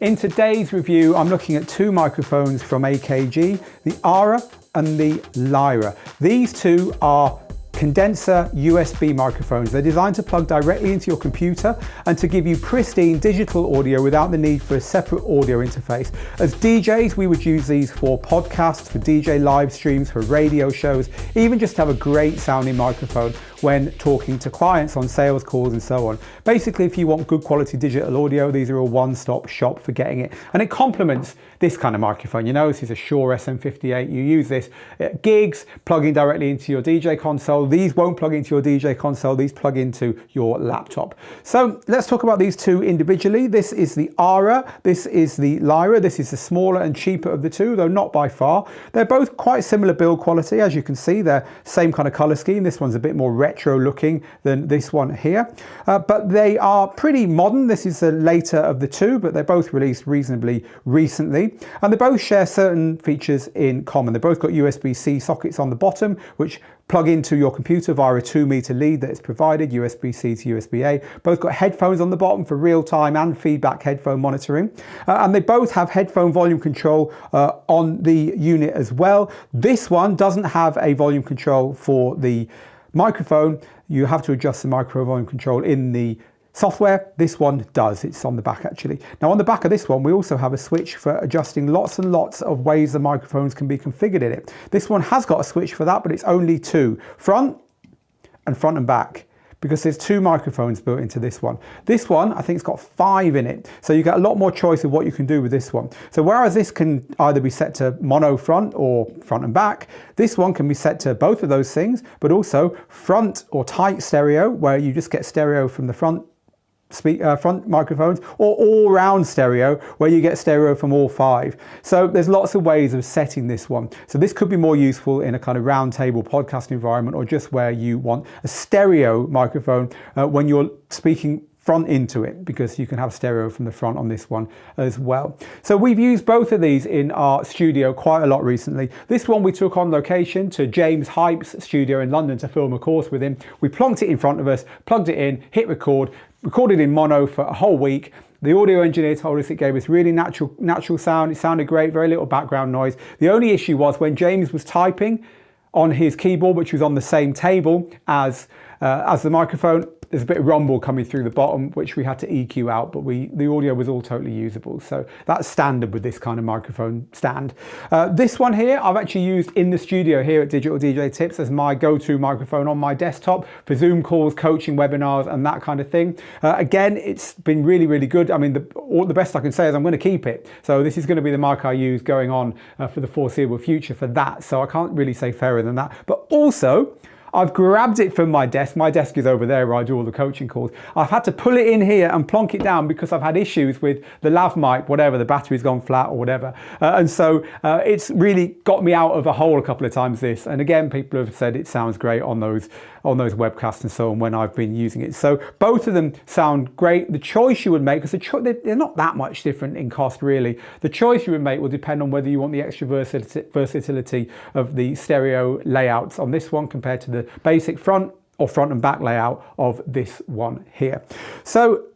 In today's review, I'm looking at two microphones from AKG, the Ara and the Lyra. These two are condenser USB microphones. They're designed to plug directly into your computer and to give you pristine digital audio without the need for a separate audio interface. As DJs, we would use these for podcasts, for DJ live streams, for radio shows, even just to have a great sounding microphone when talking to clients on sales calls and so on. Basically, if you want good quality digital audio, these are a one-stop shop for getting it. And it complements this kind of microphone. You know, this is a Shure SM58. You use this at gigs, plugging directly into your DJ console. These won't plug into your DJ console. These plug into your laptop. So let's talk about these two individually. This is the Ara. This is the Lyra. This is the smaller and cheaper of the two, though not by far. They're both quite similar build quality. As you can see, they're same kind of color scheme. This one's a bit more retro looking than this one here, but they are pretty modern. This is the later of the two, but they're both released reasonably recently, and they both share certain features in common. They both got USB-C sockets on the bottom, which plug into your computer via a 2-meter lead that is provided, USB-C to USB-A. Both got headphones on the bottom for real-time and feedback headphone monitoring. And they both have headphone volume control on the unit as well. This one doesn't have a volume control for the microphone. You have to adjust the micro volume control in the software. This one does. It's on the back actually. Now on the back of this one, we also have a switch for adjusting lots and lots of ways the microphones can be configured in it. This one has got a switch for that, but it's only two, front and back, because there's two microphones built into this one. This one, I think it's got 5 in it. So you get a lot more choice of what you can do with this one. So whereas this can either be set to mono front or front and back, this one can be set to both of those things, but also front or tight stereo, where you just get stereo from the front microphones, or all round stereo, where you get stereo from all 5. So there's lots of ways of setting this one. So this could be more useful in a kind of round table podcast environment, or just where you want a stereo microphone when you're speaking front into it, because you can have stereo from the front on this one as well. So we've used both of these in our studio quite a lot recently. This one we took on location to James Hype's studio in London to film a course with him. We plonked it in front of us, plugged it in, hit record, recorded in mono for a whole week. The audio engineer told us it gave us really natural sound. It sounded great, very little background noise. The only issue was when James was typing on his keyboard, which was on the same table as the microphone, there's a bit of rumble coming through the bottom, which we had to EQ out, but the audio was all totally usable. So that's standard with this kind of microphone stand. This one here, I've actually used in the studio here at Digital DJ Tips as my go-to microphone on my desktop for Zoom calls, coaching webinars, and that kind of thing. Again, it's been really, really good. I mean, the best I can say is I'm going to keep it. So this is going to be the mic I use going on for the foreseeable future for that. So I can't really say fairer than that. But also, I've grabbed it from my desk. My desk is over there where I do all the coaching calls. I've had to pull it in here and plonk it down because I've had issues with the lav mic, whatever, the battery's gone flat or whatever. And so it's really got me out of a hole a couple of times this. And again, people have said it sounds great on those webcasts and so on when I've been using it. So both of them sound great. The choice you would make, because they're not that much different in cost really. The choice you would make will depend on whether you want the extra versatility of the stereo layouts on this one compared to the basic front or front and back layout of this one here. So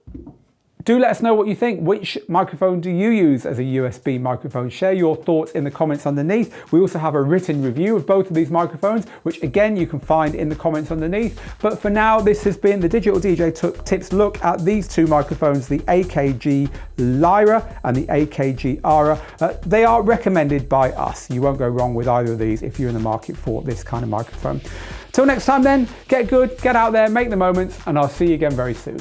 do let us know what you think. Which microphone do you use as a USB microphone? Share your thoughts in the comments underneath. We also have a written review of both of these microphones, which again, you can find in the comments underneath. But for now, this has been the Digital DJ Tips look at these two microphones, the AKG Lyra and the AKG Ara. They are recommended by us. You won't go wrong with either of these if you're in the market for this kind of microphone. Till next time then, get good, get out there, make the moments, and I'll see you again very soon.